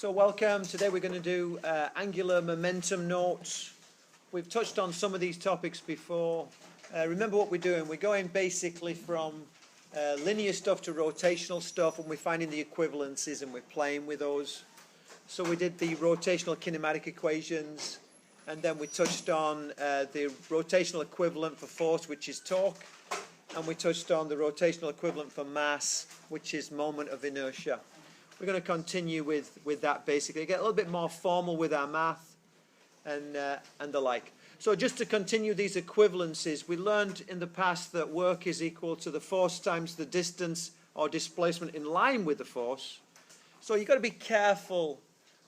So welcome. Today we're going to do angular momentum notes. We've touched on some of these topics before. Remember what we're doing. We're going basically from linear stuff to rotational stuff, and we're finding the equivalencies and we're playing with those. So we did the rotational kinematic equations, and then we touched on the rotational equivalent for force, which is torque, and we touched on the rotational equivalent for mass, which is moment of inertia. We're going to continue with that basically, get a little bit more formal with our math and the like. So just to continue these equivalencies, we learned in the past that work is equal to the force times the distance or displacement in line with the force. So you've got to be careful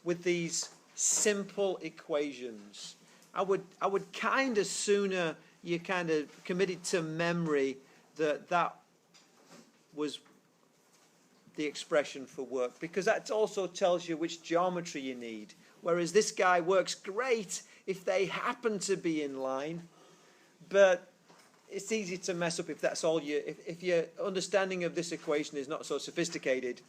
with these simple equations. I would kind of sooner you kind of committed to memory that was the expression for work, because that also tells you which geometry you need. Whereas this guy works great if they happen to be in line, but it's easy to mess up if that's all if your understanding of this equation is not so sophisticated,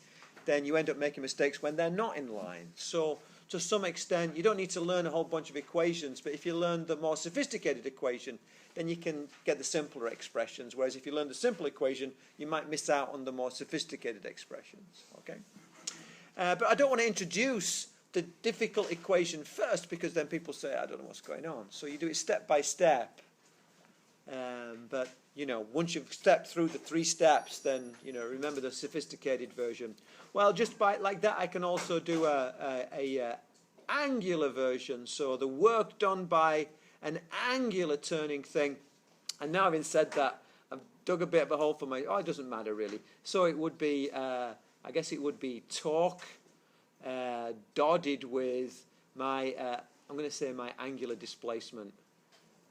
then you end up making mistakes when they're not in line. So to some extent, you don't need to learn a whole bunch of equations, but if you learn the more sophisticated equation, then you can get the simpler expressions. Whereas if you learn the simple equation, you might miss out on the more sophisticated expressions. Okay? But I don't want to introduce the difficult equation first, because then people say, I don't know what's going on. So you do it step by step. But, you know, once you've stepped through the 3 steps, then, you know, remember the sophisticated version. Well, just by like that, I can also do a angular version. So the work done by an angular turning thing. And now having said that, I've dug a bit of a hole for my... Oh, it doesn't matter, really. So it would be, I guess it would be torque dotted with my, I'm going to say my angular displacement.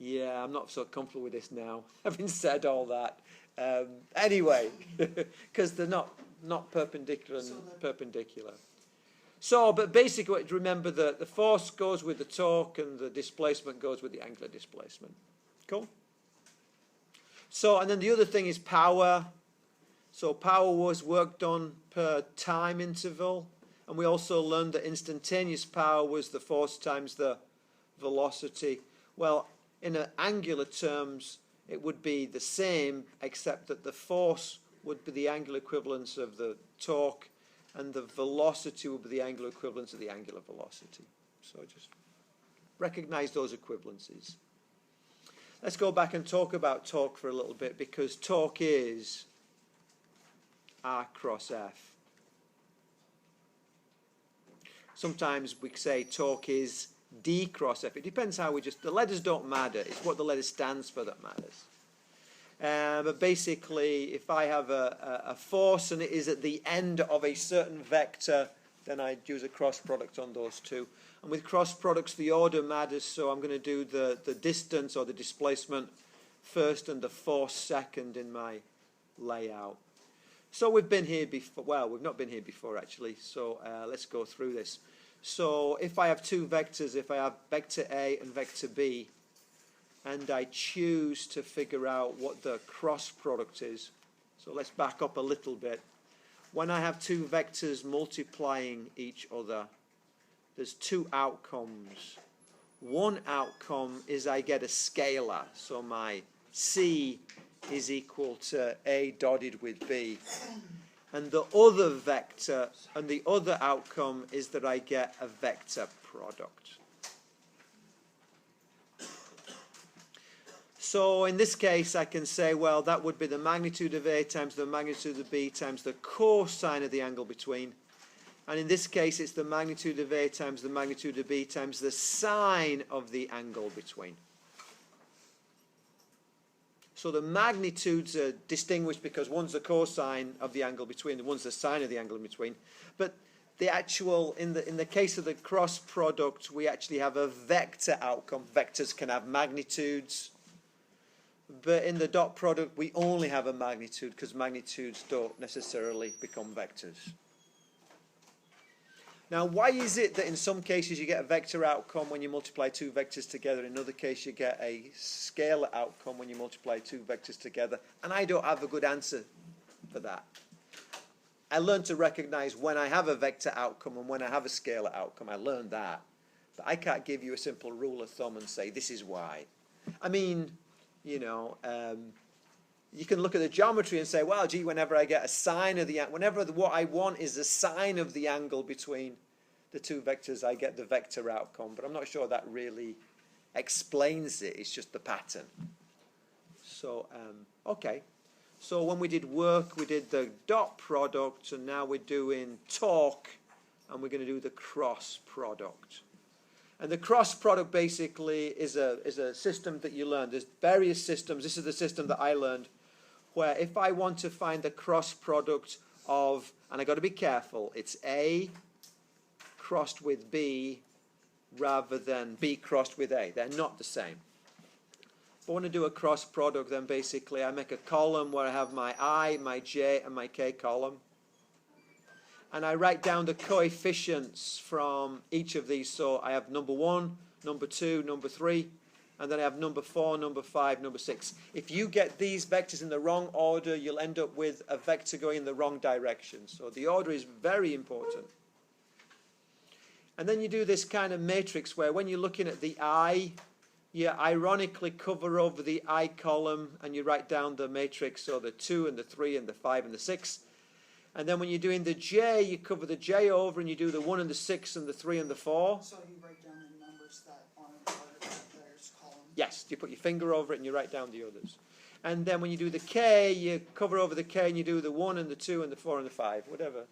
Yeah, I'm not so comfortable with this now, having said all that. Anyway, because they're not perpendicular and perpendicular. So, but basically, remember that the force goes with the torque and the displacement goes with the angular displacement. Cool? So, and then the other thing is power. So power was work done per time interval. And we also learned that instantaneous power was the force times the velocity. Well, in angular terms, it would be the same, except that the force would be the angular equivalence of the torque, and the velocity would be the angular equivalence of the angular velocity. So just recognize those equivalencies. Let's go back and talk about torque for a little bit, because torque is R cross F. Sometimes we say torque is D cross F. It depends how the letters don't matter. It's what the letter stands for that matters. But basically, if I have a force and it is at the end of a certain vector, then I use a cross product on those two. And with cross products, the order matters, so I'm going to do the distance or the displacement first and the force second in my layout. So we've been here before. Well, we've not been here before, actually, so let's go through this. So if I have 2 vectors, if I have vector A and vector B, and I choose to figure out what the cross product is. So let's back up a little bit. When I have 2 vectors multiplying each other, there's 2 outcomes. One outcome is I get a scalar. So my C is equal to A dotted with B. And the other vector, and the other outcome is that I get a vector product. So in this case, I can say, well, that would be the magnitude of A times the magnitude of B times the cosine of the angle between. And in this case, it's the magnitude of A times the magnitude of B times the sine of the angle between. So the magnitudes are distinguished because one's the cosine of the angle between, and one's the sine of the angle in between. But the actual, in the case of the cross product, we actually have a vector outcome. Vectors can have magnitudes. But in the dot product, we only have a magnitude, because magnitudes don't necessarily become vectors. Now, why is it that in some cases you get a vector outcome when you multiply 2 vectors together? In another case, you get a scalar outcome when you multiply 2 vectors together? And I don't have a good answer for that. I learned to recognize when I have a vector outcome and when I have a scalar outcome. I learned that. But I can't give you a simple rule of thumb and say, this is why. I mean, you know, you can look at the geometry and say, well, gee, whenever I get a sine of the, what I want is the sine of the angle between the two vectors, I get the vector outcome. But I'm not sure that really explains it. It's just the pattern. So, okay. So when we did work, we did the dot product, and now we're doing torque, and we're going to do the cross product. And the cross product basically is a system that you learn. There's various systems. This is the system that I learned, where if I want to find the cross product of, and I've got to be careful, it's A crossed with B rather than B crossed with A. They're not the same. If I want to do a cross product, then basically I make a column where I have my I, my J, and my K column. And I write down the coefficients from each of these. So I have number 1, number 2, number 3, and then I have number 4, number 5, number 6. If you get these vectors in the wrong order, you'll end up with a vector going in the wrong direction. So the order is very important. And then you do this kind of matrix where when you're looking at the I, you ironically cover over the I column and you write down the matrix, so the 2 and the 3 and the 5 and the 6. And then when you're doing the J, you cover the J over and you do the 1 and the 6 and the 3 and the 4. So you write down the numbers that aren't part of that column? Yes, you put your finger over it and you write down the others. And then when you do the K, you cover over the K and you do the 1 and the 2 and the 4 and the 5, whatever.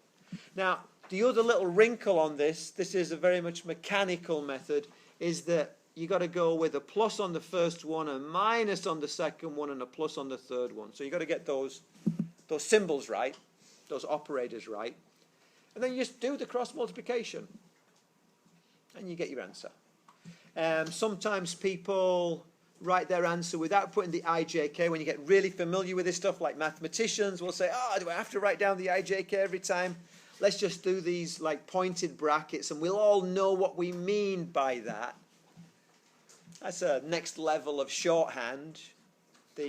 Now, the other little wrinkle on this is a very much mechanical method, is that you got to go with a plus on the first one, a minus on the second one, and a plus on the third one. So you got to get those symbols right, those operators right, and then you just do the cross multiplication, and you get your answer. Sometimes people write their answer without putting the IJK. When you get really familiar with this stuff, like mathematicians will say, "Oh, do I have to write down the IJK every time? Let's just do these like pointed brackets, and we'll all know what we mean by that." That's a next level of shorthand. Can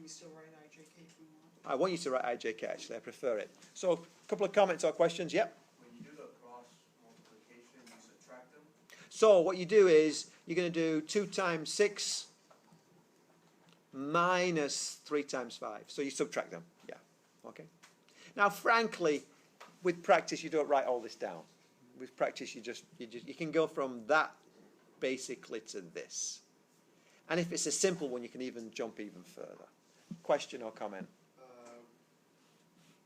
we still write IJK if we want? I want you to write IJK, actually. I prefer it. So, a couple of comments or questions. Yep. When you do the cross multiplication, you subtract them? So, what you do is, you're going to do 2 times 6 minus 3 times 5. So, you subtract them. Yeah. Okay. Now, frankly, with practice, you don't write all this down. With practice, you can go from that basically to this. And if it's a simple one, you can even jump even further. Question or comment?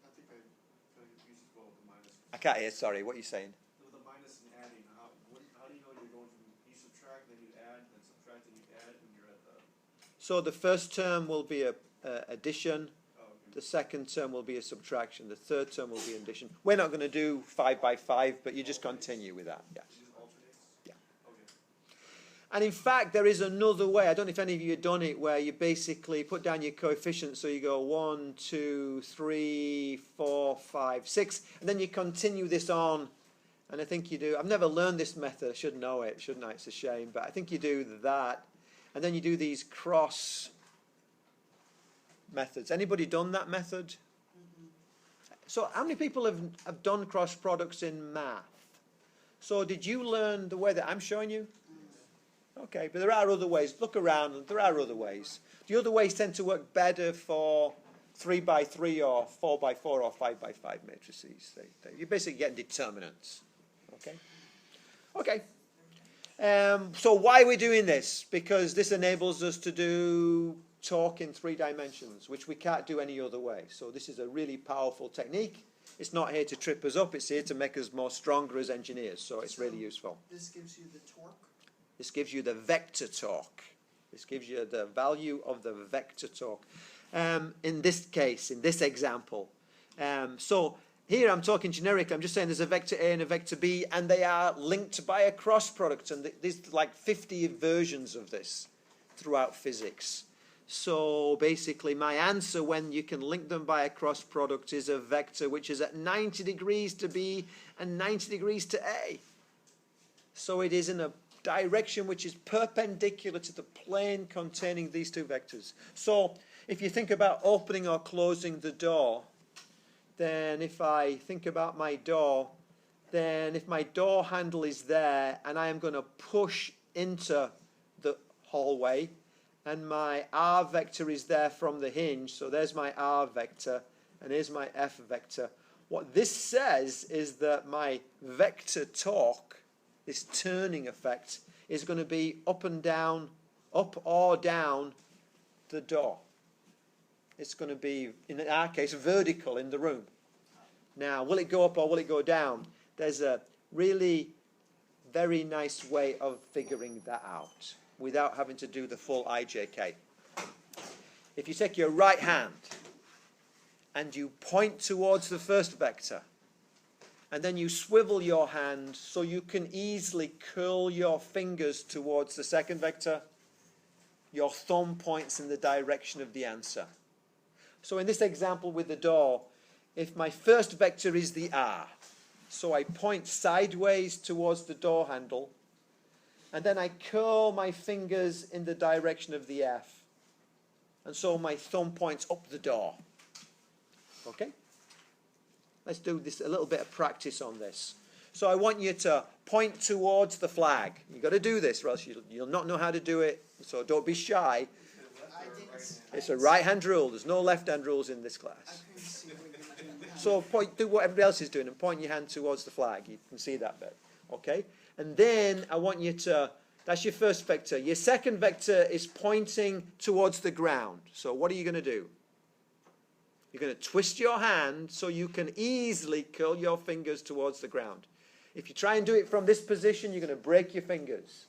I think I used as well with the minus. I can't hear, sorry. What are you saying? With the minus and adding, how do you know you're going from, you subtract, then you add, then subtract, then you add, when you're at the... So the first term will be a addition. Oh, okay. The second term will be a subtraction. The third term will be addition. We're not going to do 5 by 5, but you just continue with that. Yes. It just alternates? Yeah. Okay. And in fact, there is another way. I don't know if any of you have done it, where you basically put down your coefficients. So you go 1, 2, 3, 4, 5, 6, and then you continue this on. And I think you do. I've never learned this method. I should know it, shouldn't I? It's a shame. But I think you do that. And then you do these cross methods. Anybody done that method? Mm-hmm. So how many people have done cross products in math? So did you learn the way that I'm showing you? Okay, but there are other ways. Look around, and there are other ways. The other ways tend to work better for 3 by 3 or 4 by 4 or 5 by 5 matrices. You're basically getting determinants. Okay? Okay. So why are we doing this? Because this enables us to do torque in 3 dimensions, which we can't do any other way. So this is a really powerful technique. It's not here to trip us up. It's here to make us more stronger as engineers. So it's really useful. This gives you the torque? This gives you the vector torque. This gives you the value of the vector torque. In this case, in this example. So here I'm talking generic. I'm just saying there's a vector A and a vector B, and they are linked by a cross product. And there's like 50 versions of this throughout physics. So basically my answer when you can link them by a cross product is a vector which is at 90 degrees to B and 90 degrees to A. So it is in a direction which is perpendicular to the plane containing these two vectors. So if you think about opening or closing the door, then if I think about my door, then if my door handle is there and I am going to push into the hallway and my R vector is there from the hinge, so there's my R vector and here's my F vector. What this says is that my vector torque, this turning effect, is going to be up and down, up or down the door. It's going to be, in our case, vertical in the room. Now, will it go up or will it go down? There's a really very nice way of figuring that out without having to do the full IJK. If you take your right hand and you point towards the first vector, and then you swivel your hand so you can easily curl your fingers towards the second vector, your thumb points in the direction of the answer. So in this example with the door, if my first vector is the R, so I point sideways towards the door handle, and then I curl my fingers in the direction of the F, and so my thumb points up the door. Okay? Let's do this, a little bit of practice on this. So I want you to point towards the flag. You've got to do this, or else you'll not know how to do it, so don't be shy. It's a right-hand rule. There's no left-hand rules in this class. So do what everybody else is doing and point your hand towards the flag. You can see that bit. Okay? And then I want you to, that's your first vector. Your second vector is pointing towards the ground. So what are you going to do? You're going to twist your hand so you can easily curl your fingers towards the ground. If you try and do it from this position, you're going to break your fingers.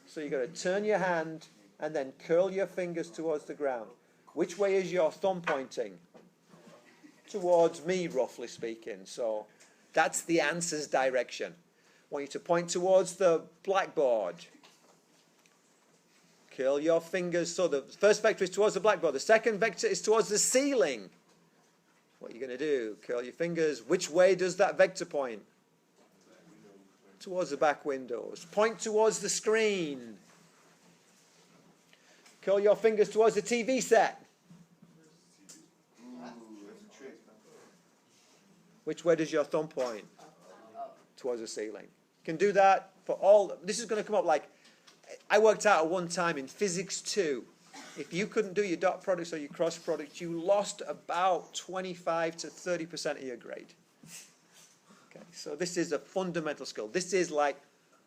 So you're going to turn your hand and then curl your fingers towards the ground. Which way is your thumb pointing? Towards me, roughly speaking. So that's the answer's direction. I want you to point towards the blackboard. Curl your fingers. So the first vector is towards the blackboard. The second vector is towards the ceiling. What are you going to do? Curl your fingers. Which way does that vector point? Towards the back windows. Point towards the screen. Curl your fingers towards the TV set. Which way does your thumb point? Towards the ceiling. You can do that for all. This is going to come up like, I worked out at one time in Physics 2. If you couldn't do your dot products or your cross products, you lost about 25 to 30% of your grade. Okay, so this is a fundamental skill. This is like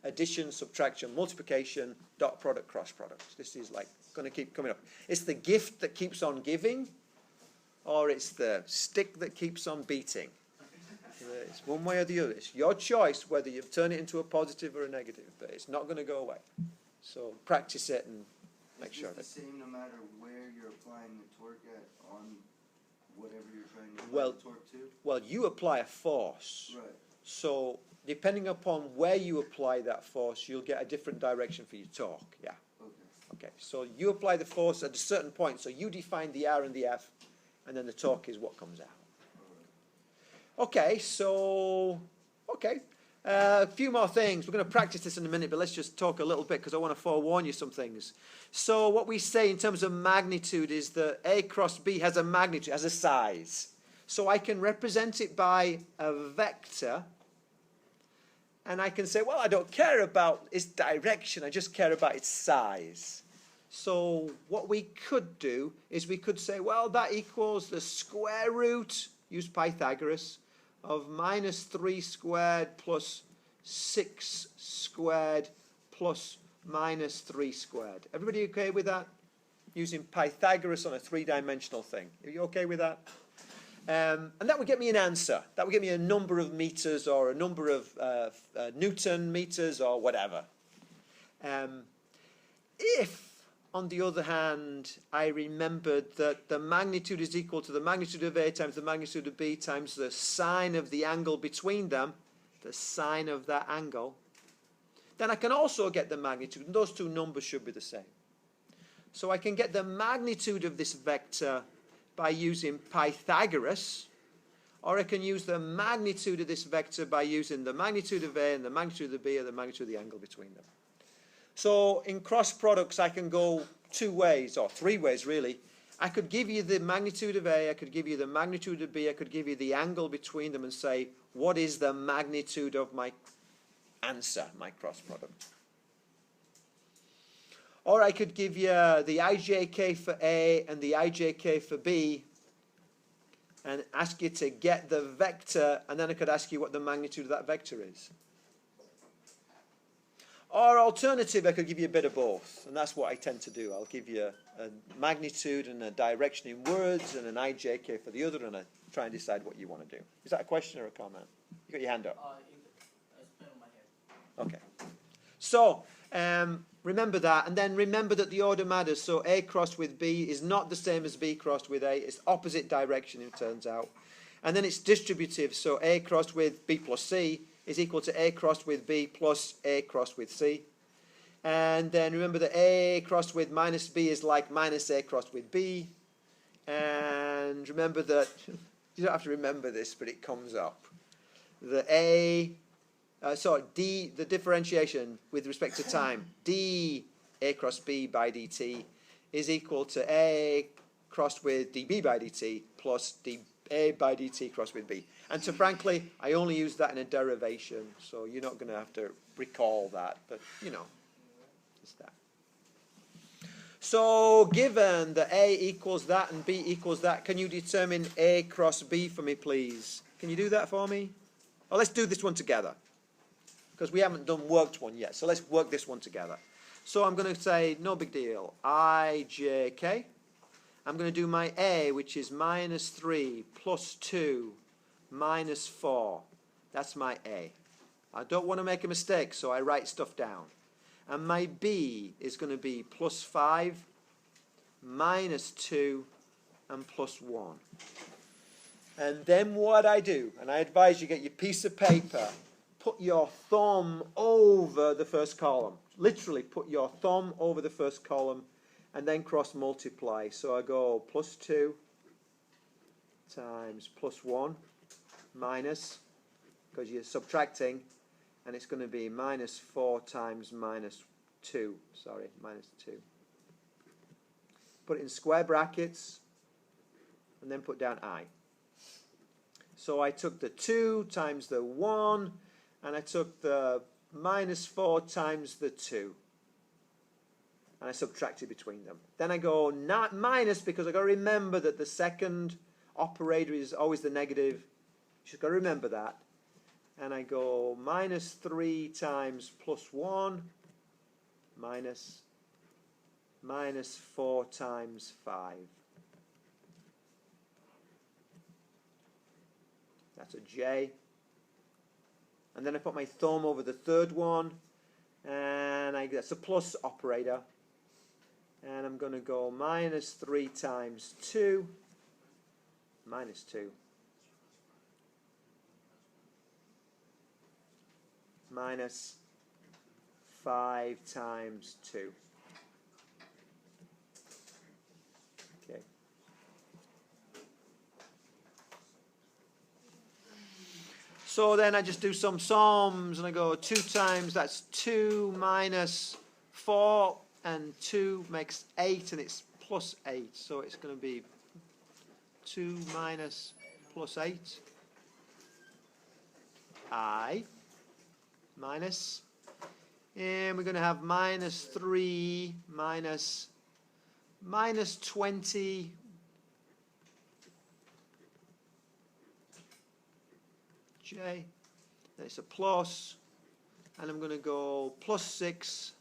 addition, subtraction, multiplication, dot product, cross products. This is like going to keep coming up. It's the gift that keeps on giving, or it's the stick that keeps on beating. It's one way or the other. It's your choice whether you turn it into a positive or a negative, but it's not going to go away. So practice it and make sure. Is it the same no matter where you're applying the torque at on whatever you're trying to Well, apply the torque to? Well, you apply a force. Right. So depending upon where you apply that force, you'll get a different direction for your torque. Yeah. Okay. Okay. So you apply the force at a certain point. So you define the R and the F, and then the torque is what comes out. Okay. So, okay. A few more things. We're going to practice this in a minute, but let's just talk a little bit because I want to forewarn you some things. So what we say in terms of magnitude is that A cross B has a magnitude, has a size. So I can represent it by a vector, and I can say, well, I don't care about its direction, I just care about its size. So what we could do is we could say, well, that equals the square root, use Pythagoras, of minus 3 squared plus 6 squared plus minus 3 squared. Everybody okay with that? Using Pythagoras on a three-dimensional thing. Are you okay with that? And that would get me an answer. That would get me a number of meters or a number of Newton meters or whatever. If, on the other hand, I remembered that the magnitude is equal to the magnitude of A times the magnitude of B times the sine of the angle between them, the sine of that angle, then I can also get the magnitude, and those two numbers should be the same. So I can get the magnitude of this vector by using Pythagoras, or I can use the magnitude of this vector by using the magnitude of A and the magnitude of the B or the magnitude of the angle between them. So in cross products, I can go two ways, or three ways really. I could give you the magnitude of A, I could give you the magnitude of B, I could give you the angle between them and say, what is the magnitude of my answer, my cross product? Or I could give you the ijk for A and the ijk for B and ask you to get the vector, and then I could ask you what the magnitude of that vector is. Or alternative, I could give you a bit of both, and that's what I tend to do. I'll give you a magnitude and a direction in words and an ijk for the other, and I try and decide what you want to do. Is that a question or a comment? You got your hand up? It's been on my head. Okay. So, remember that, and then remember that the order matters. So A crossed with B is not the same as B crossed with A. It's opposite direction, it turns out. And then it's distributive. So A crossed with B plus C is equal to A crossed with B plus A crossed with C. And then remember that A crossed with minus B is like minus A crossed with B. And remember that, you don't have to remember this, but it comes up. The D, the differentiation with respect to time, d A cross B by dt is equal to A crossed with dB by dt plus dA by dt crossed with B. And so frankly, I only use that in a derivation, so you're not going to have to recall that, but you know, it's that. So given that A equals that and B equals that, can you determine A cross B for me, please? Can you do that for me? Well, let's do this one together, because we haven't done worked one yet. So let's work this one together. So I'm going to say, no big deal, ijk. I'm going to do my A, which is minus 3 plus 2 minus 4. That's my A. I don't want to make a mistake, so I write stuff down. And my B is going to be plus 5, minus 2, and plus 1. And then what I do, and I advise you get your piece of paper, put your thumb over the first column. Literally put your thumb over the first column and then cross multiply. So I go plus 2 times plus 1 minus, because you're subtracting, and it's going to be minus 4 times minus 2. Sorry, minus 2. Put it in square brackets and then put down I. So I took the 2 times the 1, and I took the minus 4 times the 2. And I subtracted between them. Then I go not minus, because I've got to remember that the second operator is always the negative. You just got to remember that. And I go minus 3 times plus 1 minus 4 times 5. That's a J. And then I put my thumb over the third one, and that's a plus operator. And I'm going to go minus 3 times 2, minus 2, minus 5 times 2. Okay. So then I just do some sums, and I go 2 times, that's 2 minus 4, and 2 makes 8, and it's plus 8. So it's going to be 2 minus plus 8. I minus, and we're going to have minus 3 minus 20 J. Then it's a plus, and I'm going to go plus 6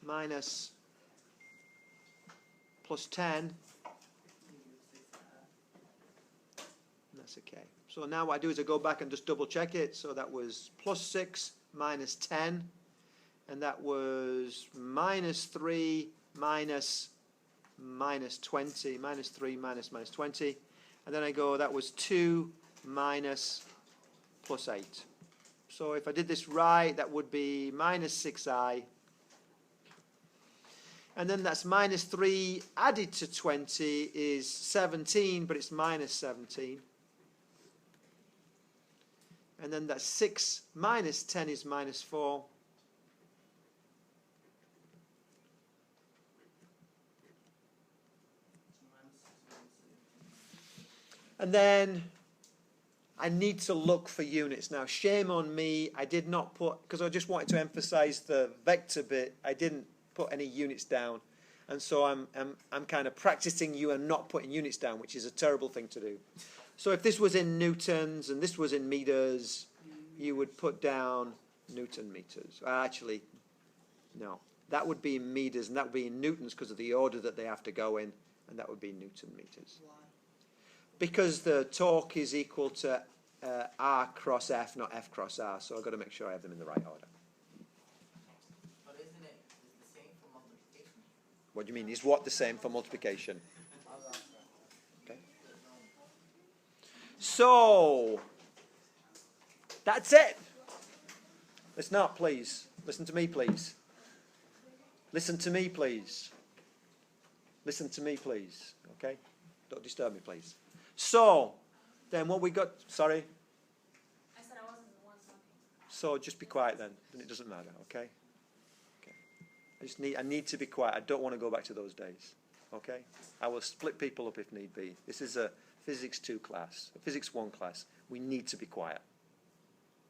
minus plus 10. And that's okay. So now what I do is I go back and just double check it. So that was plus 6 minus 10, and that was minus 3 minus 20, minus 3 minus 20, and then I go, that was 2 minus plus 8. So if I did this right, that would be minus 6i, and then that's minus 3 added to 20 is 17, but it's minus 17. And then that's 6 minus 10 is minus 4. And then I need to look for units. Now, shame on me, I did not put, because I just wanted to emphasize the vector bit, I didn't put any units down. And so I'm kind of practicing you and not putting units down, which is a terrible thing to do. So if this was in newtons and this was in meters, you would put down Newton meters. Actually, no. That would be in meters, and that would be in newtons because of the order that they have to go in, and that would be Newton meters. Why? Because the torque is equal to R cross F, not F cross R, so I've got to make sure I have them in the right order. But isn't it the same for multiplication? What do you mean? Is what the same for multiplication? Okay. So, that's it. Listen up, please. Listen to me, please. Listen to me, please. Listen to me, please. Okay? Don't disturb me, please. So, then what we got... Sorry? I said I wasn't the one talking. So, just be quiet then. Then it doesn't matter, okay? Okay. I need to be quiet. I don't want to go back to those days. Okay? I will split people up if need be. This is a Physics 2 class, a Physics 1 class. We need to be quiet.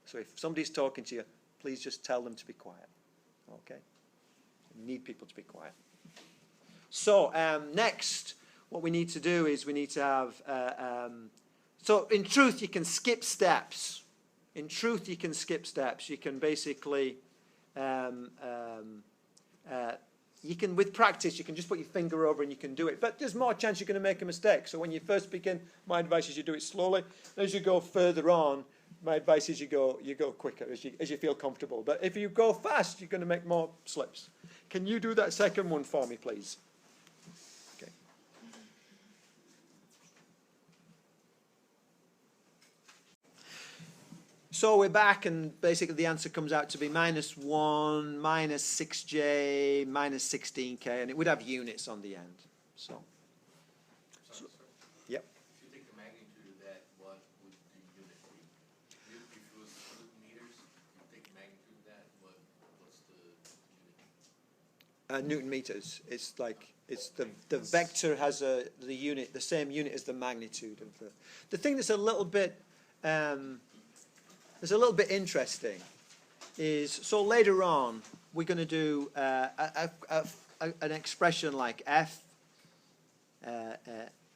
So if somebody's talking to you, please just tell them to be quiet. Okay? I need people to be quiet. So next, what we need to do is we need to have... so in truth, you can skip steps. In truth, you can skip steps. You can basically... you can, with practice, you can just put your finger over and you can do it. But there's more chance you're going to make a mistake. So when you first begin, my advice is you do it slowly. As you go further on, my advice is you go quicker as you feel comfortable. But if you go fast, you're going to make more slips. Can you do that second one for me, please? Okay. So we're back, and basically the answer comes out to be -1, -6j, -16k, and it would have units on the end. So, yep. If you take the magnitude of that, what would the unit be? If it was meters, you take the magnitude of that, what's the unit? Newton meters. It's like the vector has the unit, the same unit as the magnitude of the thing that's a little bit interesting is, so later on we're going to do an expression like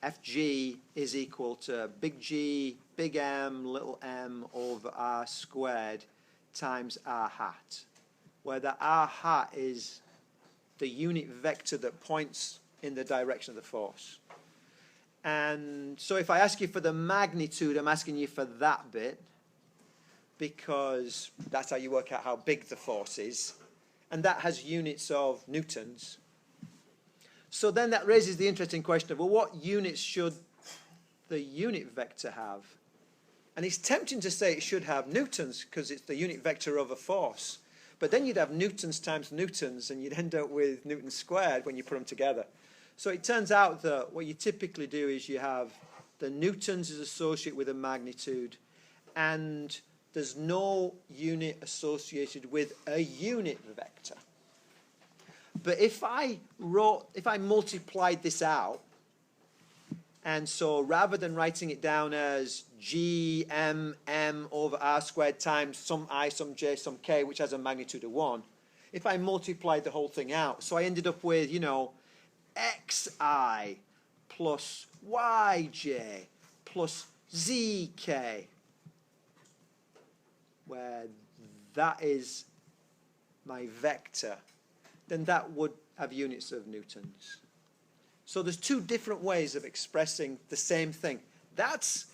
Fg is equal to big G, big M, little m over R squared times R hat, where the R hat is the unit vector that points in the direction of the force. And so if I ask you for the magnitude, I'm asking you for that bit, because that's how you work out how big the force is, and that has units of newtons. So then that raises the interesting question of, well, what units should the unit vector have? And it's tempting to say it should have newtons because it's the unit vector of a force, but then you'd have newtons times newtons, and you'd end up with newtons squared when you put them together. So it turns out that what you typically do is you have the newtons is associated with a magnitude, and there's no unit associated with a unit vector. But if I multiplied this out, and so rather than writing it down as G, M, M over R squared times some I, some J, some K, which has a magnitude of 1, if I multiplied the whole thing out, so I ended up with, Xi plus Yj plus Zk, where that is my vector, then that would have units of newtons. So there's two different ways of expressing the same thing. That's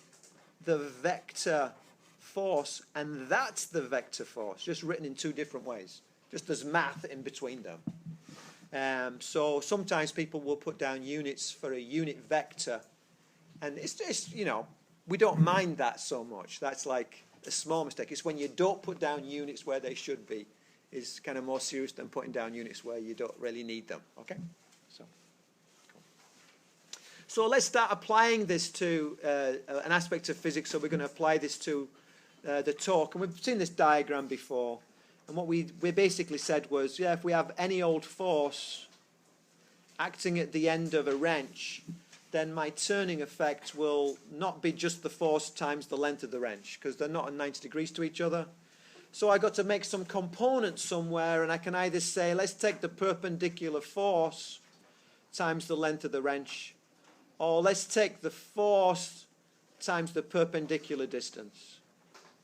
the vector force, and that's the vector force, just written in two different ways. Just there's math in between them. So sometimes people will put down units for a unit vector, and it's just, we don't mind that so much. That's like a small mistake. It's when you don't put down units where they should be is kind of more serious than putting down units where you don't really need them. Okay? So let's start applying this to an aspect of physics. So we're going to apply this to the torque. And we've seen this diagram before. And what we basically said was, if we have any old force acting at the end of a wrench, then my turning effect will not be just the force times the length of the wrench, because they're not at 90 degrees to each other. So I got to make some components somewhere, and I can either say, let's take the perpendicular force times the length of the wrench, or let's take the force times the perpendicular distance.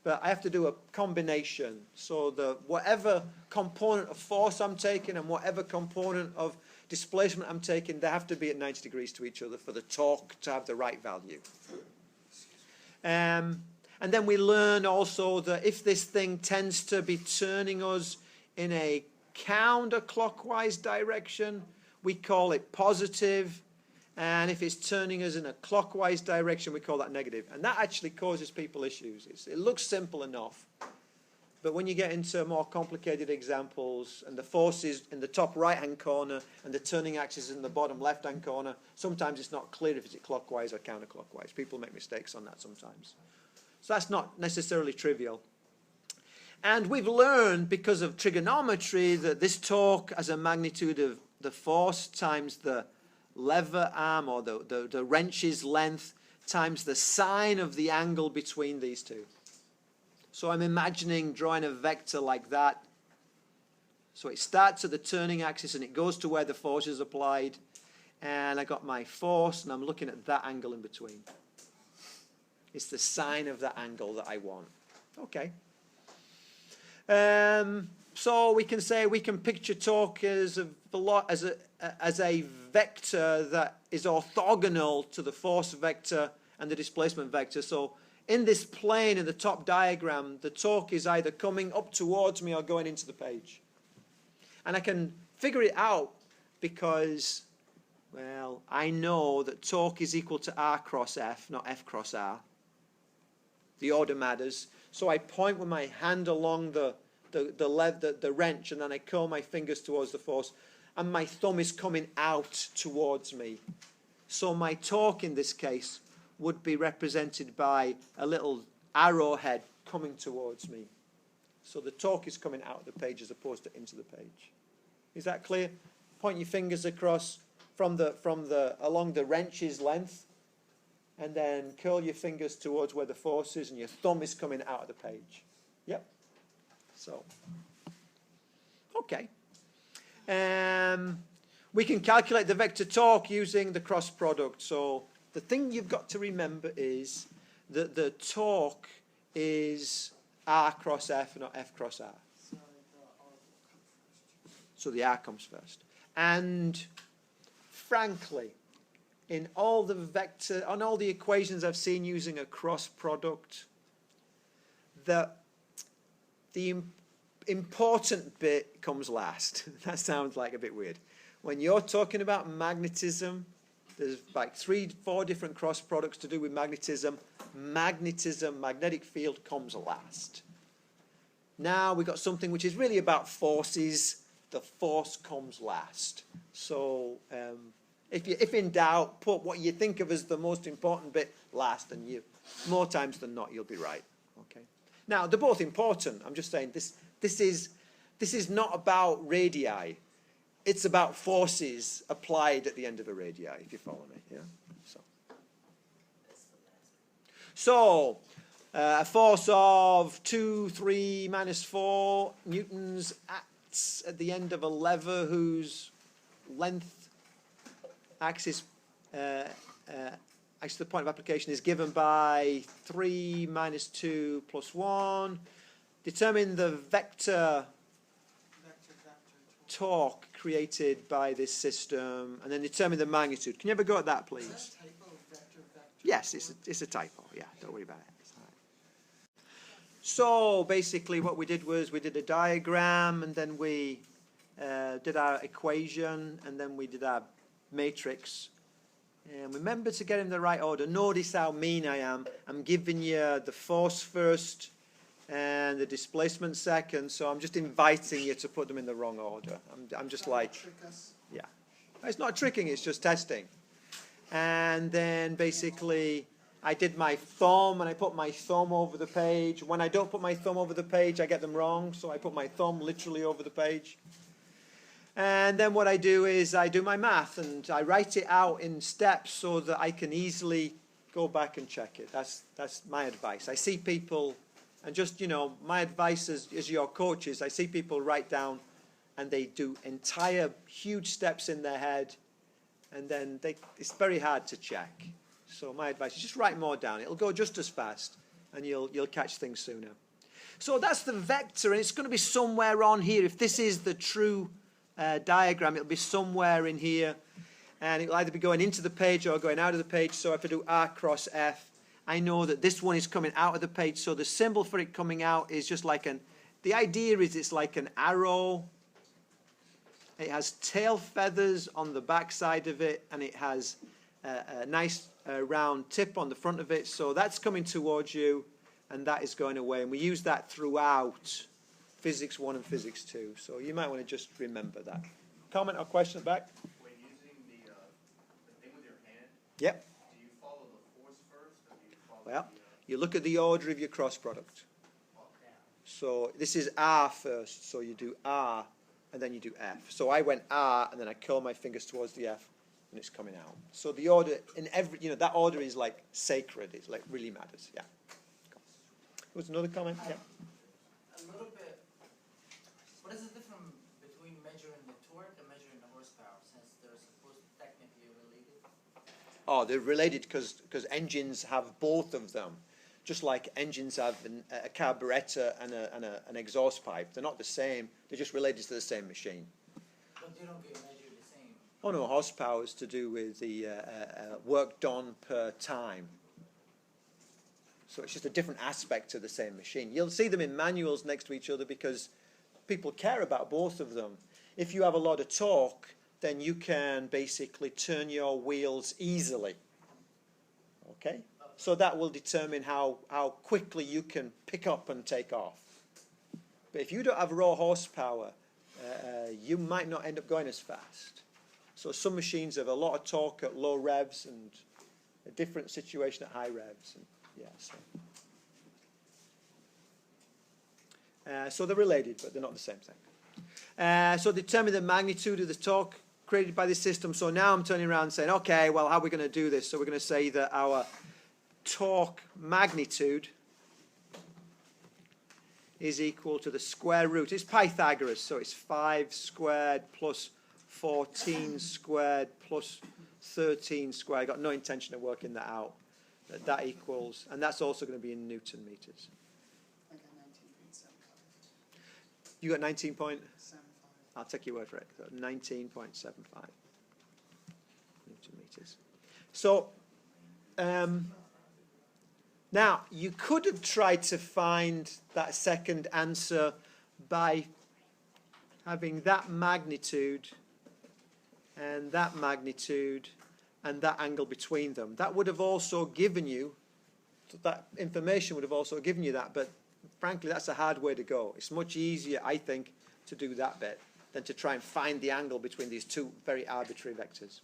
But I have to do a combination. So whatever component of force I'm taking and whatever component of displacement I'm taking, they have to be at 90 degrees to each other for the torque to have the right value. And then we learn also that if this thing tends to be turning us in a counterclockwise direction, we call it positive. And if it's turning us in a clockwise direction, we call that negative. And that actually causes people issues. It looks simple enough. But when you get into more complicated examples, and the force is in the top right-hand corner, and the turning axis is in the bottom left-hand corner, sometimes it's not clear if it's clockwise or counterclockwise. People make mistakes on that sometimes. So that's not necessarily trivial. And we've learned, because of trigonometry, that this torque has a magnitude of the force times the lever arm, or the wrench's length, times the sine of the angle between these two. So I'm imagining drawing a vector like that. So it starts at the turning axis and it goes to where the force is applied. And I got my force, and I'm looking at that angle in between. It's the sine of that angle that I want. Okay. So we can say we can picture torque as a vector that is orthogonal to the force vector and the displacement vector. So in this plane in the top diagram, the torque is either coming up towards me or going into the page. And I can figure it out because, well, I know that torque is equal to R cross F, not F cross R. The order matters. So I point with my hand along the wrench, and then I curl my fingers towards the force, and my thumb is coming out towards me. So my torque in this case would be represented by a little arrowhead coming towards me. So the torque is coming out of the page as opposed to into the page. Is that clear? Point your fingers across along the wrench's length, and then curl your fingers towards where the force is, and your thumb is coming out of the page. Yep. So, okay. We can calculate the vector torque using the cross product. So the thing you've got to remember is that the torque is R cross F, not F cross R. So the R comes first. And frankly, on all the equations I've seen using a cross product, the important bit comes last. That sounds like a bit weird. When you're talking about magnetism, there's like 3-4 different cross products to do with magnetism. Magnetic field comes last. Now we've got something which is really about forces. The force comes last. So if in doubt, put what you think of as the most important bit last, and more times than not you'll be right. Okay. Now they're both important. I'm just saying this is not about radii. It's about forces applied at the end of a radii, if you follow me. Yeah. So a force of 2, 3, minus 4 newtons acts at the end of a lever whose length axis, the point of application is given by 3 minus 2 plus 1. Determine the vector torque created by this system, and then determine the magnitude. Can you ever go at that, please? Is that a typo, vector? Yes, it's a typo. Yeah, don't worry about it. So basically what we did was we did a diagram, and then we did our equation, and then we did our matrix. And remember to get in the right order. Notice how mean I am. I'm giving you the force first and the displacement second, so I'm just inviting you to put them in the wrong order. I'm just like, Trick us. yeah. It's not tricking, it's just testing. And then basically I did my thumb, and I put my thumb over the page. When I don't put my thumb over the page, I get them wrong, so I put my thumb literally over the page. And then what I do is I do my math and I write it out in steps so that I can easily go back and check it. That's my advice. I see people, and just, my advice as your coaches, I see people write down and they do entire huge steps in their head, and then it's very hard to check. So my advice is just write more down. It'll go just as fast, and you'll catch things sooner. So that's the vector, and it's going to be somewhere on here. If this is the true diagram, it'll be somewhere in here, and it'll either be going into the page or going out of the page. So if I do R cross F, I know that this one is coming out of the page. So the symbol for it coming out is just like the idea is it's like an arrow. It has tail feathers on the back side of it, and it has a nice round tip on the front of it. So that's coming towards you, and that is going away. And we use that throughout Physics 1 and Physics 2. So you might want to just remember that. Comment or question back? When using the thing with your hand, Yep. do you follow the force first, or do you follow Well, the... you look at the order of your cross product. So this is R first. So you do R, and then you do F. So I went R, and then I curl my fingers towards the F, and it's coming out. So the order in every, that order is like sacred. It's like really matters. Yeah. There was another comment. Yeah. A little bit. What is the difference between measuring the torque and measuring the horsepower, since they're supposed to technically related? Oh, they're related because engines have both of them. Just like engines have a carburetor and an exhaust pipe. They're not the same. They're just related to the same machine. But they don't get measured the same. Oh no, horsepower is to do with the work done per time. So it's just a different aspect to the same machine. You'll see them in manuals next to each other because people care about both of them. If you have a lot of torque, then you can basically turn your wheels easily. Okay? So that will determine how quickly you can pick up and take off. But if you don't have raw horsepower, you might not end up going as fast. So some machines have a lot of torque at low revs and a different situation at high revs. And, so they're related, but they're not the same thing. So determine the magnitude of the torque created by this system. So now I'm turning around and saying, okay, well, how are we going to do this? So we're going to say that our torque magnitude is equal to the square root. It's Pythagoras, so it's 5 squared plus 14 squared plus 13 squared. I've got no intention of working that out. That equals, and that's also going to be in Newton meters. I got 19.75. You got 19 point? 75. I'll take your word for it. So 19.75 Newton meters. So, now, you could have tried to find that second answer by having that magnitude and that angle between them. That would have also given you, that information would have also given you that, but frankly, that's a hard way to go. It's much easier, I think, to do that bit than to try and find the angle between these two very arbitrary vectors.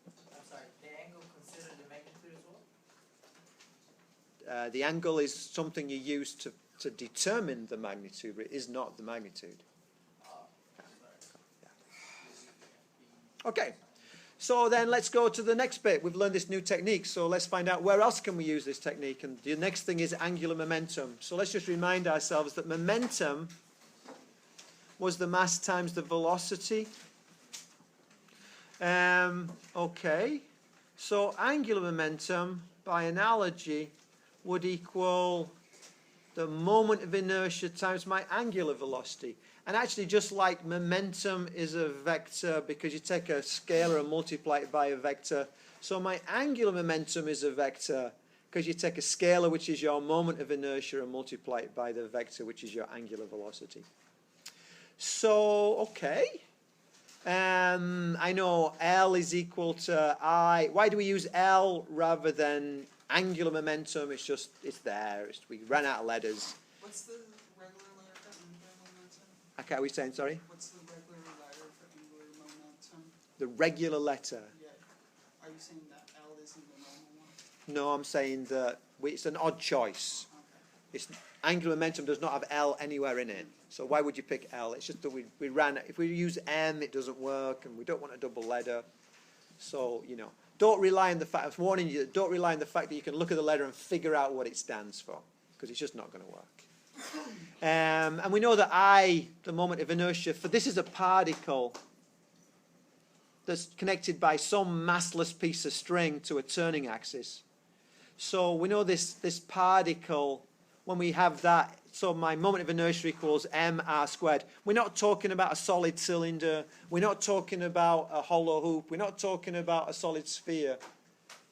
I'm sorry, the angle considered the magnitude as well? The angle is something you use to determine the magnitude, but it is not the magnitude. Okay, so then let's go to the next bit. We've learned this new technique, so let's find out where else can we use this technique. And the next thing is angular momentum. So let's just remind ourselves that momentum was the mass times the velocity. Okay, so angular momentum, by analogy, would equal the moment of inertia times my angular velocity. And actually, just like momentum is a vector because you take a scalar and multiply it by a vector, so my angular momentum is a vector because you take a scalar, which is your moment of inertia, and multiply it by the vector, which is your angular velocity. So, okay. I know L is equal to I. Why do we use L rather than angular momentum? It's just, it's there. We ran out of letters. What's the regular letter for angular momentum? Okay, are we saying, sorry? What's the regular letter for angular momentum? The regular letter. Yeah. Are you saying that L isn't the normal one? No, I'm saying that it's an odd choice. Okay. It's angular momentum does not have L anywhere in it. So why would you pick L? It's just that we ran, if we use M, it doesn't work, and we don't want a double letter. So, you know, don't rely on the fact, I'm warning you, don't rely on the fact that you can look at the letter and figure out what it stands for, because it's just not going to work. And we know that I, the moment of inertia, for this is a particle that's connected by some massless piece of string to a turning axis. So we know this particle, when we have that, so my moment of inertia equals mr squared. We're not talking about a solid cylinder. We're not talking about a hollow hoop. We're not talking about a solid sphere.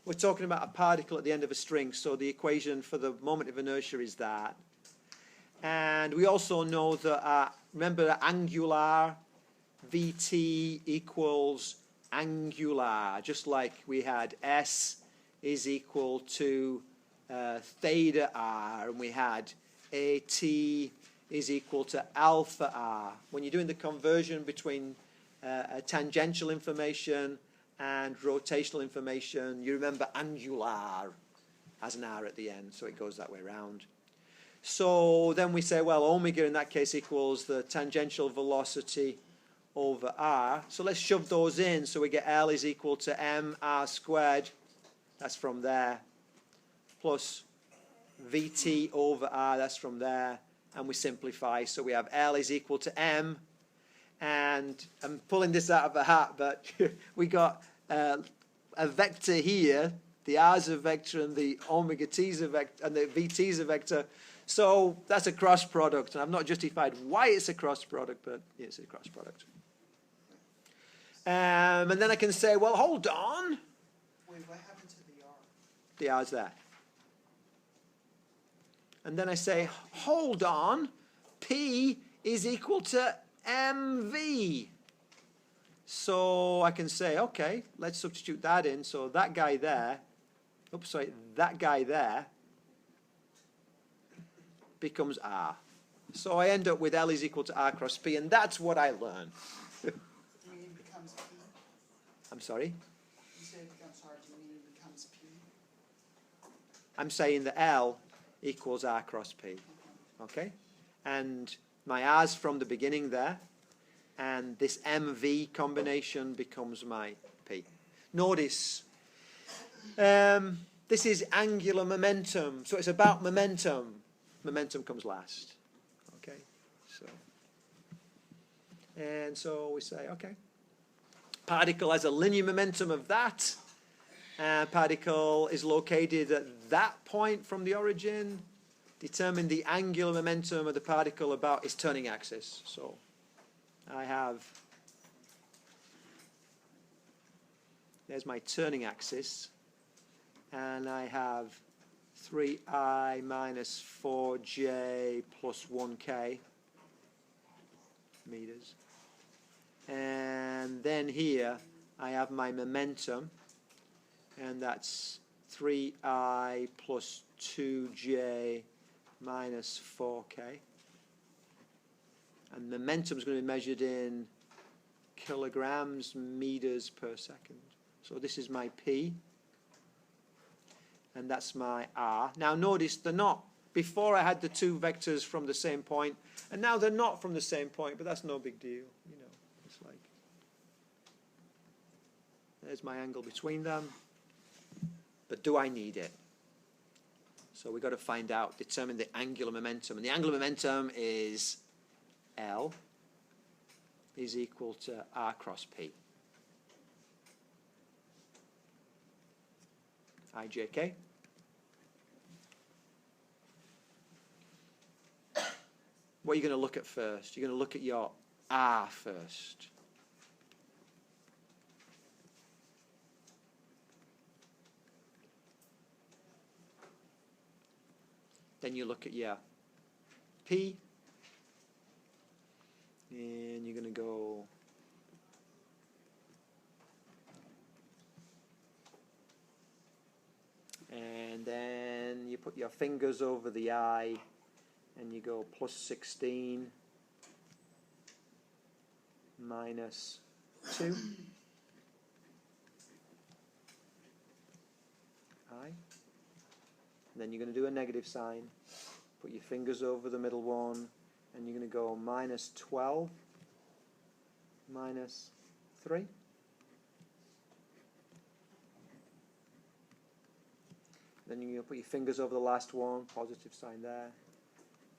We're talking about a particle at the end of a string. So the equation for the moment of inertia is that. And we also know that, remember that angular, Vt equals angular, just like we had S is equal to theta r, and we had At is equal to alpha r. When you're doing the conversion between tangential information and rotational information, you remember angular has an r at the end, so it goes that way around. So then we say, well, omega in that case equals the tangential velocity over r. So let's shove those in, so we get L is equal to mr squared, that's from there, plus Vt over r, that's from there, and we simplify, so we have L is equal to m, and I'm pulling this out of a hat, but we got a vector here, the r's a vector and the omega t's a vector, and the Vt's a vector, so that's a cross product, and I've not justified why it's a cross product, but it's a cross product. And then I can say, well, hold on, Wait, what happened to the R? the r's there. And then I say, hold on, P is equal to mv. So I can say, okay, let's substitute that in. So that guy there, oops, sorry, that guy there becomes R. So I end up with L is equal to R cross P, and that's what I learned. Do you mean it becomes P? I'm sorry? You say it becomes R, do you mean it becomes P? I'm saying that L equals R cross P. Okay? And my R's from the beginning there, and this MV combination becomes my P. Notice, this is angular momentum, so it's about momentum. Momentum comes last. Okay? So we say, okay, particle has a linear momentum of that. Particle is located at that point from the origin. Determine the angular momentum of the particle about its turning axis. So I have, there's my turning axis, and I have 3I minus 4J plus 1K meters. And then here I have my momentum, and that's 3I plus 2J minus 4K. And momentum is going to be measured in kilograms, meters per second. So this is my P, and that's my R. Now notice they're not, before I had the two vectors from the same point, and now they're not from the same point, but that's no big deal, you know. It's like, there's my angle between them, but do I need it? So we've got to find out, determine the angular momentum, and the angular momentum is L is equal to R cross P. IJK. What are you going to look at first? You're going to look at your R first. Then you look at your P, and you're going to go and then you put your fingers over the I, and you go plus 16 minus 2 I. And then you're going to do a negative sign, put your fingers over the middle one, and you're going to go minus 12 minus 3. Then you're going to put your fingers over the last one, positive sign there.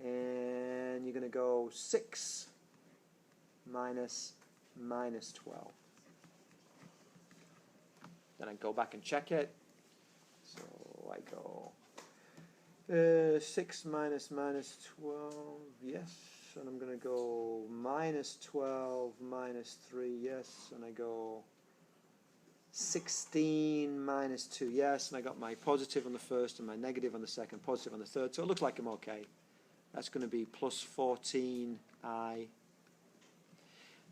And you're going to go 6 minus 12. Then I go back and check it. So I go 6 minus 12, yes. And I'm going to go minus 12 minus 3, yes. And I go 16 minus 2, yes. And I got my positive on the first and my negative on the second, positive on the third. So it looks like I'm okay. That's going to be plus 14i.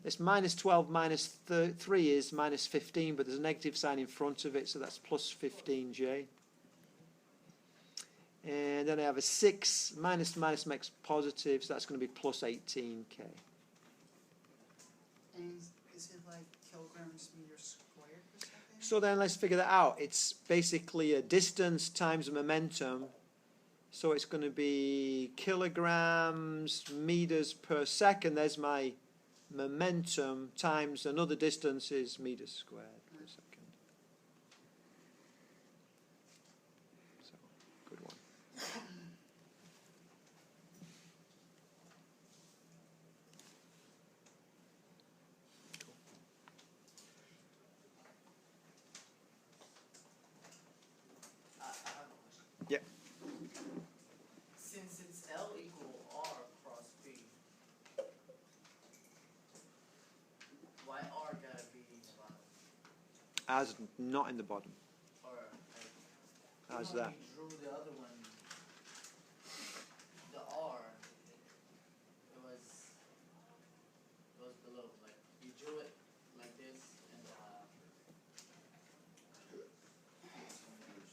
This minus 12 minus 3 is minus 15, but there's a negative sign in front of it, so that's plus 15j. And then I have a 6 minus makes positive, so that's going to be plus 18k. And is it like kilograms meters squared per second? So then let's figure that out. It's basically a distance times a momentum. So it's going to be kilograms meters per second. There's my momentum times another distance is meters squared per second. So, good one. I have a question. Yep. Since it's L equal R cross B, why R gotta be in the bottom? As not in the bottom. Or like, How's even that? when you drew the other one, the R, it was below. Like you drew it like this, and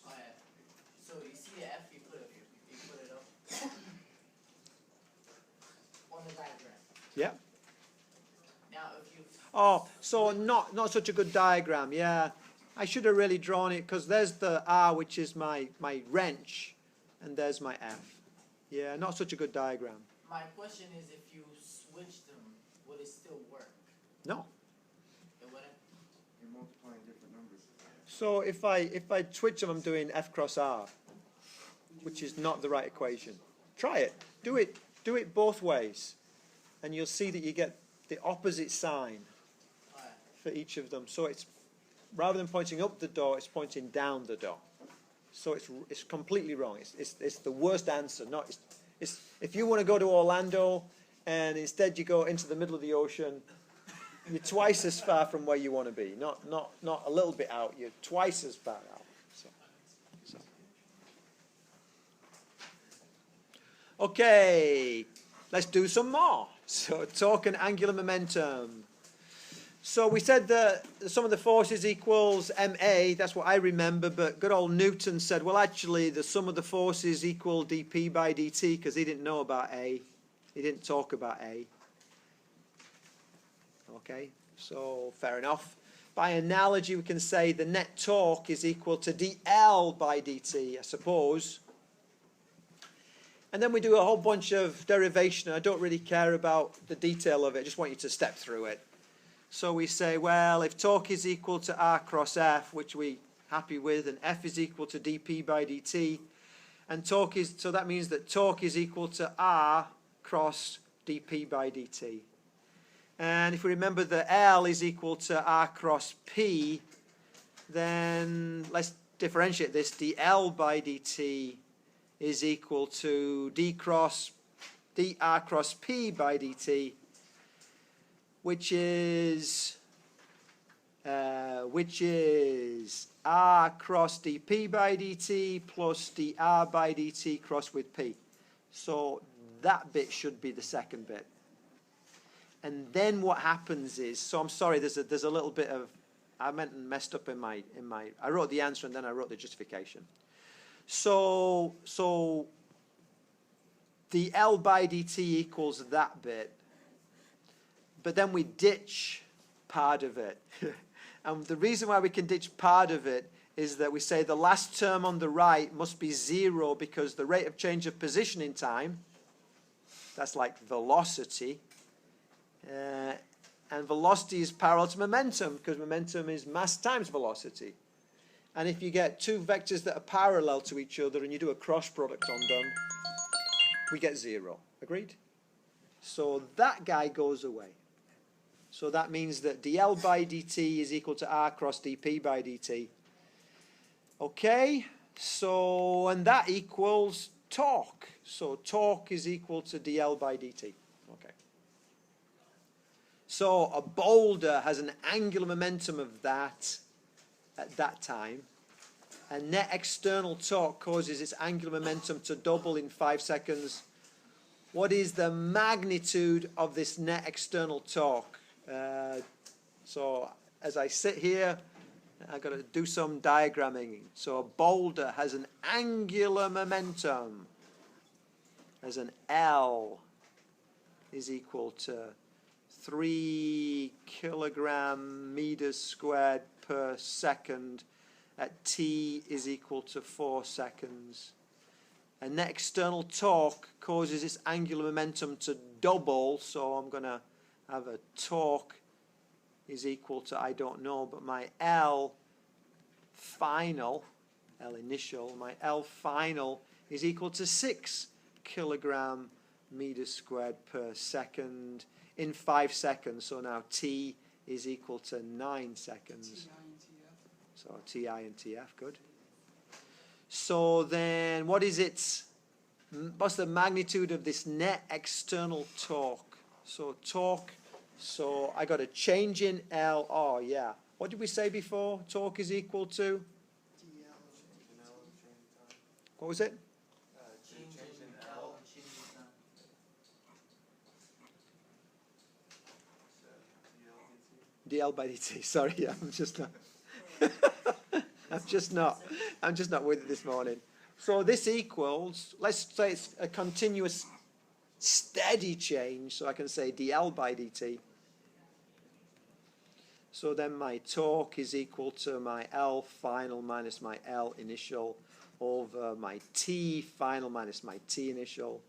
oh yeah. So you see the F, you put it up on the diagram. Yeah. Now if you Oh, so not such a good diagram. Yeah, I should have really drawn it because there's the R, which is my wrench, and there's my F. Yeah, not such a good diagram. my question is, if you switch them, would it still work? No. It wouldn't. You're multiplying different numbers. So if I switch them, I'm doing F cross R, which is not the right equation. Try it. Do it both ways, and you'll see that you get the opposite sign Alright. for each of them. So it's rather than pointing up the door, it's pointing down the door. So it's completely wrong. It's the worst answer. It's if you want to go to Orlando and instead you go into the middle of the ocean, you're twice as far from where you want to be. Not a little bit out. You're twice as far out. So. Okay, let's do some more. So torque and angular momentum. So we said that the sum of the forces equals ma. That's what I remember. But good old Newton said, well, actually, the sum of the forces equal dp by dt, because he didn't know about A. He didn't talk about A. Okay, so fair enough. By analogy, we can say the net torque is equal to dl by dt, I suppose. And then we do a whole bunch of derivation. I don't really care about the detail of it. I just want you to step through it. So we say, well, if torque is equal to R cross F, which we're happy with, and F is equal to dP by dt, and torque is, so that means that torque is equal to R cross dP by dt. And if we remember that L is equal to R cross P, then let's differentiate this. dL by dt is equal to dr cross P by dt, which is R cross dP by dt plus dr by dt crossed with P. So that bit should be the second bit. And then what happens is, so I'm sorry, there's a little bit of, I messed up in my, I wrote the answer and then I wrote the justification. So the L by dt equals that bit, but then we ditch part of it. And the reason why we can ditch part of it is that we say the last term on the right must be 0 because the rate of change of position in time, that's like velocity, and velocity is parallel to momentum because momentum is mass times velocity. And if you get two vectors that are parallel to each other and you do a cross product on them, we get 0. Agreed? So that guy goes away. So that means that dl by dt is equal to r cross dp by dt. Okay, so, and that equals torque. So torque is equal to dl by dt. Okay. So a boulder has an angular momentum of that at that time. And net external torque causes its angular momentum to double in 5 seconds. What is the magnitude of this net external torque? So as I sit here, I've got to do some diagramming. So a boulder has an angular momentum as an L is equal to 3 kilogram meters squared per second at t is equal to 4 seconds. And net external torque causes its angular momentum to double, so I'm going to have a torque is equal to, I don't know, but my L final, L initial, my L final is equal to 6 kilogram meters squared per second in 5 seconds. So now T is equal to 9 seconds. So Ti and Tf, good. So then what's the magnitude of this net external torque? So torque, so I got a change in L. Oh yeah. What did we say before? Torque is equal to? What was it? Change in L, change in time. dl by dt. Sorry, yeah, I'm just not. I'm just not with it this morning. So this equals, let's say it's a continuous steady change, so I can say dl by dt. So then my torque is equal to my L final minus my L initial over my T final minus my T initial.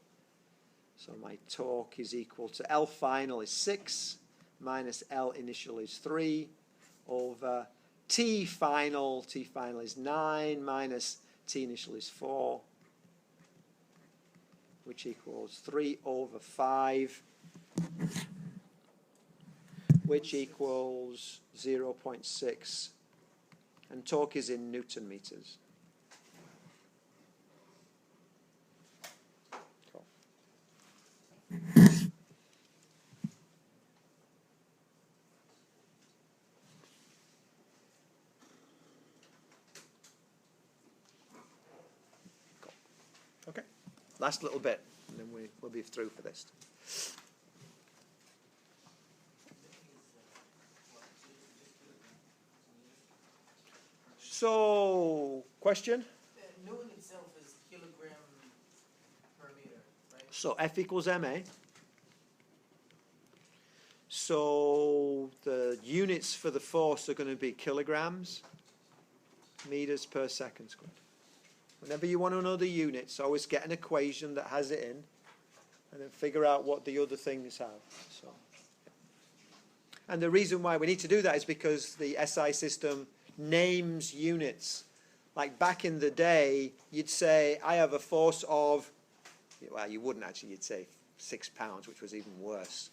So my torque is equal to L final is 6 minus L initial is 3 over T final is 9 minus T initial is 4, which equals 3 over 5, which equals 0.6. And torque is in Newton meters. Cool. Okay, last little bit, and then we'll be through for this. So, question? Newton itself is kilogram per meter, right? So F equals ma. So the units for the force are going to be kilograms, meters per second squared. Whenever you want to know the units, always get an equation that has it in, and then figure out what the other things have. So, and the reason why we need to do that is because the SI system names units. Like back in the day, you'd say, I have a force of, well, you wouldn't actually, you'd say 6 pounds, which was even worse.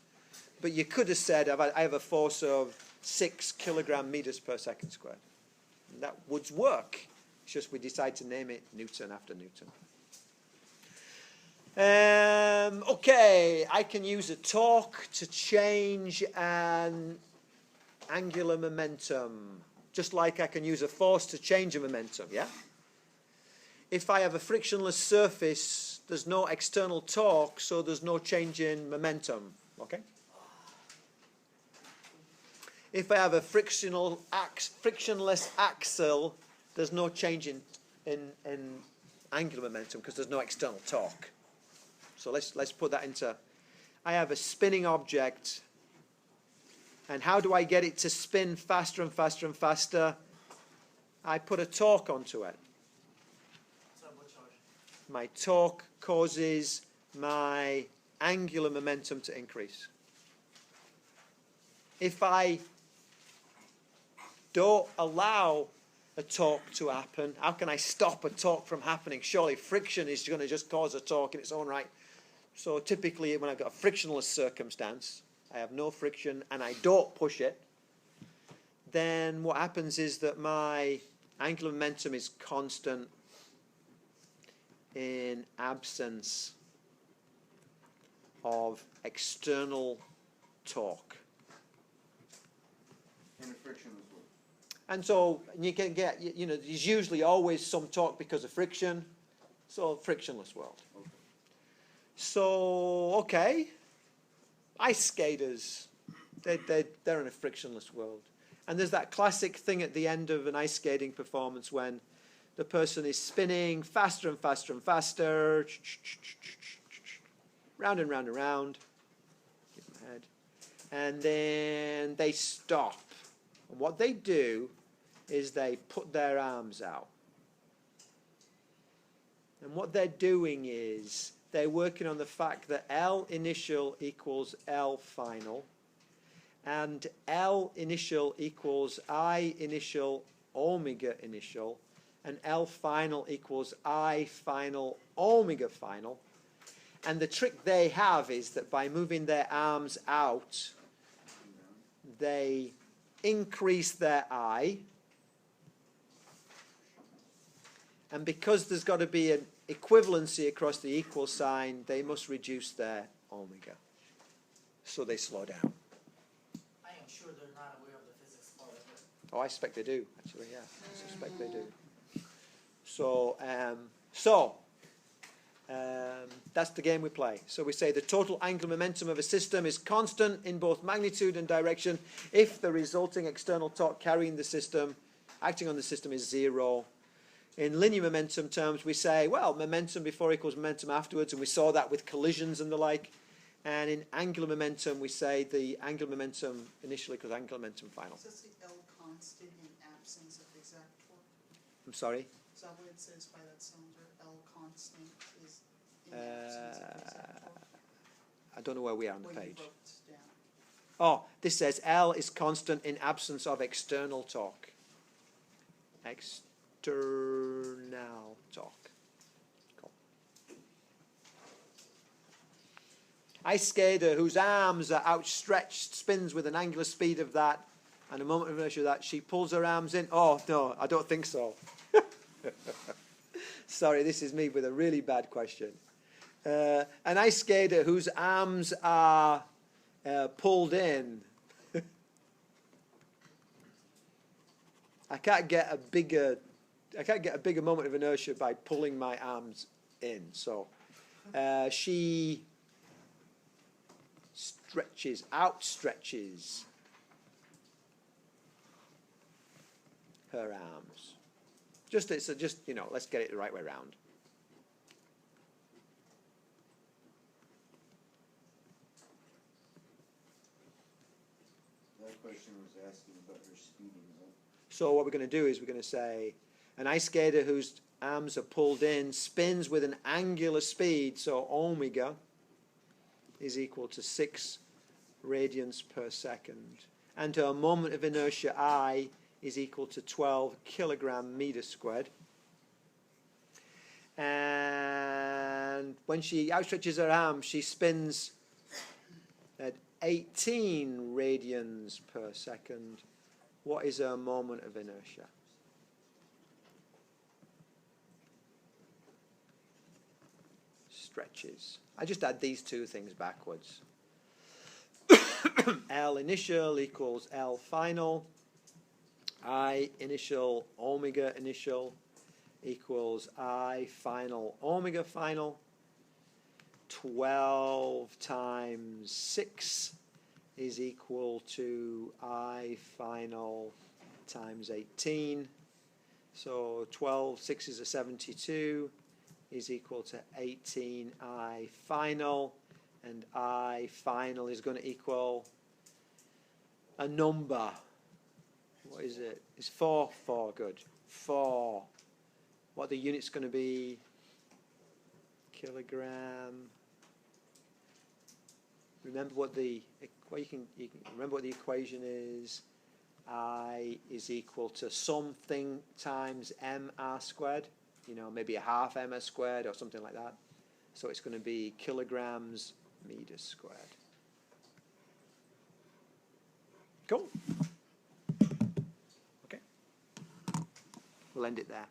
But you could have said, I have a force of 6 kilogram meters per second squared. And that would work. It's just we decide to name it Newton after Newton. Okay, I can use a torque to change an angular momentum, just like I can use a force to change a momentum, yeah? If I have a frictionless surface, there's no external torque, so there's no change in momentum, okay? If I have a frictionless axle, there's no change in angular momentum because there's no external torque. So let's put that into, I have a spinning object, and how do I get it to spin faster and faster and faster? I put a torque onto it. Turbocharge. My torque causes my angular momentum to increase. If I don't allow a torque to happen, how can I stop a torque from happening? Surely friction is going to just cause a torque in its own right. So typically when I've got a frictionless circumstance, I have no friction and I don't push it, then what happens is that my angular momentum is constant in absence of external torque. In a frictionless world. And so you can get, there's usually always some torque because of friction. So frictionless world. Okay. So, okay, ice skaters, they're in a frictionless world. And there's that classic thing at the end of an ice skating performance when the person is spinning faster and faster and faster, round and round and round, keep my head, and then they stop. And what they do is they put their arms out. And what they're doing is they're working on the fact that L initial equals L final, and L initial equals I initial omega initial, and L final equals I final omega final. And the trick they have is that by moving their arms out, they increase their I, and because there's got to be an equivalency across the equal sign, they must reduce their omega. So they slow down. I am sure they're not aware of the physics part of it. Oh, I suspect they do, actually, yeah. I suspect they do. That's the game we play. So we say the total angular momentum of a system is constant in both magnitude and direction if the resulting external torque carrying the system, acting on the system, is zero. In linear momentum terms, we say, well, momentum before equals momentum afterwards, and we saw that with collisions and the like. And in angular momentum, we say the angular momentum initially equals angular momentum final. Does that say L constant in absence of exact torque? I'm sorry? Is that what it says by that cylinder? L constant is in absence of exact torque? I don't know where we are on the What you page. wrote down. Oh, this says L is constant in absence of external torque. External torque. Cool. Ice skater whose arms are outstretched spins with an angular speed of that, and a moment of inertia of that, she pulls her arms in. Oh, no, I don't think so. Sorry, this is me with a really bad question. An ice skater whose arms are pulled in. I can't get a bigger moment of inertia by pulling my arms in. So she outstretches her arms. Just let's get it the right way around. That question was asking about her speeding up. So what we're going to do is we're going to say an ice skater whose arms are pulled in spins with an angular speed, so omega is equal to 6 radians per second. And her moment of inertia I is equal to 12 kilogram meter squared. And when she outstretches her arm, she spins at 18 radians per second. What is her moment of inertia? Stretches. I just add these two things backwards. L initial equals L final. I initial omega initial equals I final omega final. 12 times 6 is equal to I final times 18. So 12, 6 is a 72, is equal to 18 I final. And I final is going to equal a number. What is it? It's 4, good. for what the unit's going to be. Kilogram. Remember what the you can remember what the equation is. I is equal to something times mr squared. You know, maybe a half m squared or something like that. So it's going to be kilograms meters squared. Cool. Okay. We'll end it there.